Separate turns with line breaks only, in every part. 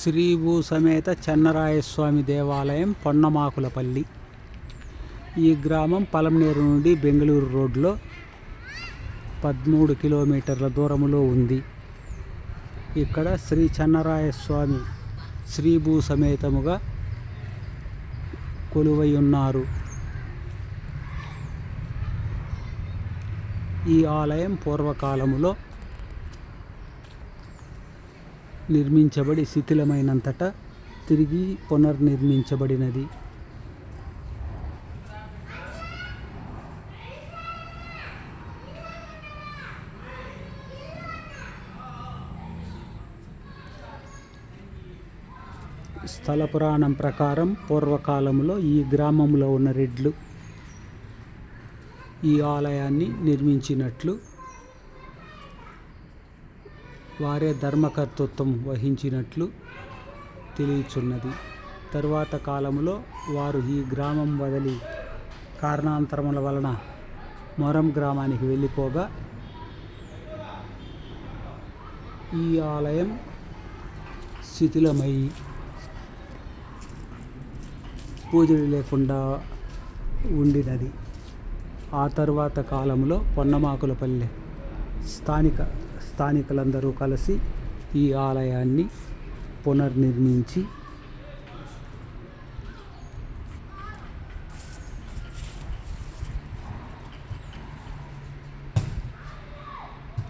శ్రీభూ సమేత చెన్నరాయస్వామి దేవాలయం పొన్నమాకులపల్లి. ఈ గ్రామం పలమనేరు నుండి బెంగళూరు రోడ్లో 13 కిలోమీటర్ల దూరంలో ఉంది. ఇక్కడ శ్రీ చెన్నరాయస్వామి శ్రీభూ సమేతముగా కొలువై ఉన్నారు. ఈ ఆలయం పూర్వకాలములో నిర్మించబడి శిథిలమైనంతటా తిరిగి పునర్నిర్మించబడినది. స్థల పురాణం ప్రకారం పూర్వకాలంలో ఈ గ్రామంలో ఉన్న రెడ్లు ఈ ఆలయాన్ని నిర్మించినట్లు, వారే ధర్మకర్తృత్వం వహించినట్లు తెలియచున్నది. తరువాత కాలంలో వారు ఈ గ్రామం వదిలి కారణాంతరముల వలన మొరం గ్రామానికి వెళ్ళిపోగా ఈ ఆలయం శిథిలమై పూజలు లేకుండా ఉండినది. ఆ తరువాత కాలంలో పొన్నమాకులపల్లె స్థానికులందరూ కలిసి ఈ ఆలయాన్ని పునర్నిర్మించి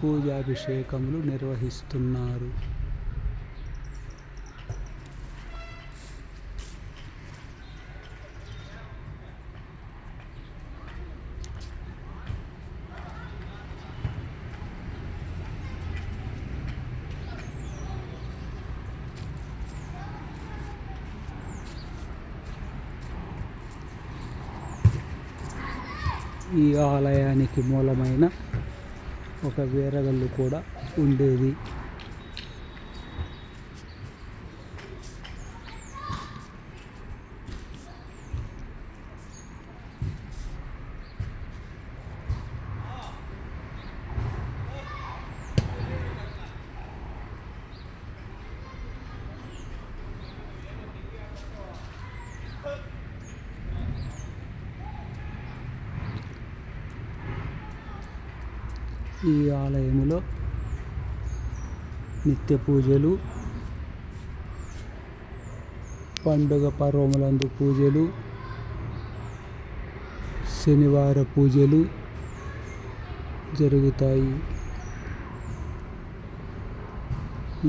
పూజాభిషేకములు నిర్వహిస్తున్నారు. ఈ ఆలయానికి మూలమైన ఒక వీరగల్లు కూడా ఉండేది. ఈ ఆలయములో నిత్య పూజలు, పండుగ పర్వములందు పూజలు, శనివార పూజలు జరుగుతాయి.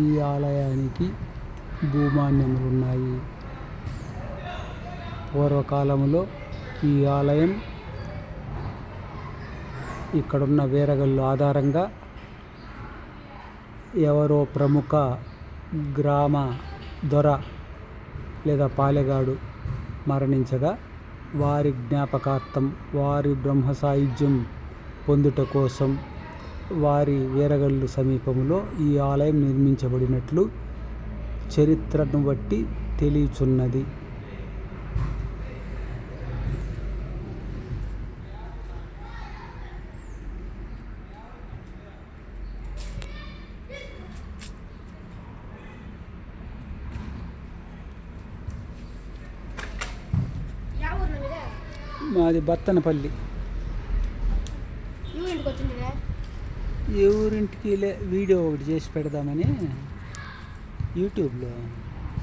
ఈ ఆలయానికి భూమాన్యములు ఉన్నాయి. పూర్వకాలంలో ఈ ఆలయం ఇక్కడున్న వీరగల్లు ఆధారంగా ఎవరో ప్రముఖ గ్రామ దొర లేదా పాలెగాడు మరణించగా వారి జ్ఞాపకార్థం, వారి బ్రహ్మ సాయుధ్యం పొందుట కోసం వారి వీరగల్లు సమీపంలో ఈ ఆలయం నిర్మించబడినట్లు చరిత్రను బట్టి తెలియచున్నది. మాది బత్తనపల్లి. ఏ ఊరింటికి వీడియో ఒకటి చేసి పెడదామని యూట్యూబ్లో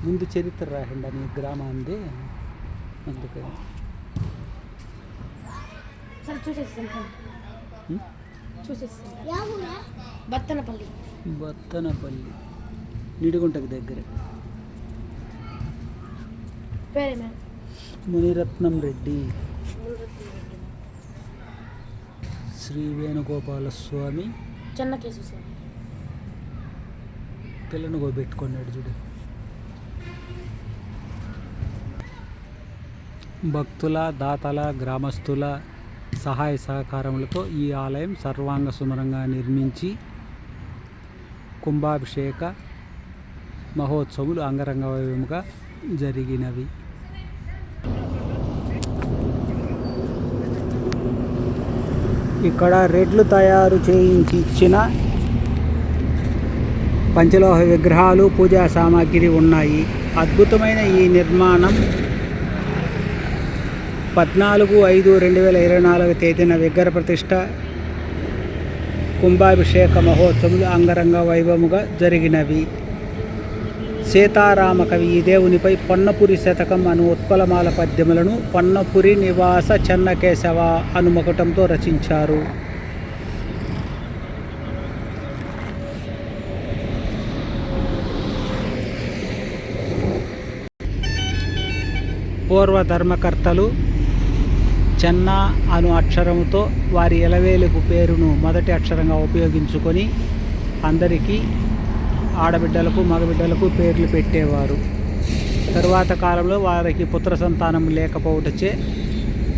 ముందు చరిత్ర రాయండి అని గ్రామాంది, అందుకని బత్తనపల్లి నిడిగుంటకి దగ్గర. మునిరత్నం రెడ్డి, శ్రీ వేణుగోపాలస్వామి,
చెన్నకేశవస్వామి
పిల్లను గోబెట్టుకున్నాడు చూడు. భక్తుల, దాతల, గ్రామస్తుల సహాయ సహకారములతో ఈ ఆలయం సర్వాంగ సుందరంగా నిర్మించి కుంభాభిషేక మహోత్సవాలు అంగరంగ వైభవముగా జరిగినవి. ఇక్కడ రెడ్లు తయారు చేయించి ఇచ్చిన పంచలోహ విగ్రహాలు, పూజా సామాగ్రి ఉన్నాయి. అద్భుతమైన ఈ నిర్మాణం 14/5/2024 తేదీన విగ్రహ ప్రతిష్ట, కుంభాభిషేక మహోత్సవాలు అంగరంగ వైభవముగా జరిగినవి. సీతారామ కవి ఈ దేవునిపై పొన్నపురి శతకం అను ఉత్పలమాల పద్యములను పొన్నపురి నివాస చెన్నకేశవ అను మకుటంతో రచించారు. పూర్వ ధర్మకర్తలు చెన్న అను అక్షరముతో వారి ఎలవేలుపు పేరును మొదటి అక్షరంగా ఉపయోగించుకొని అందరికీ ఆడబిడ్డలకు మగబిడ్డలకు పేర్లు పెట్టేవారు. తరువాత కాలంలో వారికి పుత్ర సంతానం లేకపోవటచే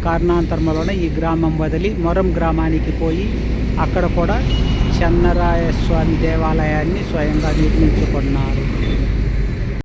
కారణాంతరములోనే ఈ గ్రామం వదిలి మొరం గ్రామానికి పోయి అక్కడ కూడా చెన్నరాయస్వామి దేవాలయాన్ని స్వయంగా నిర్మించుకున్నారు.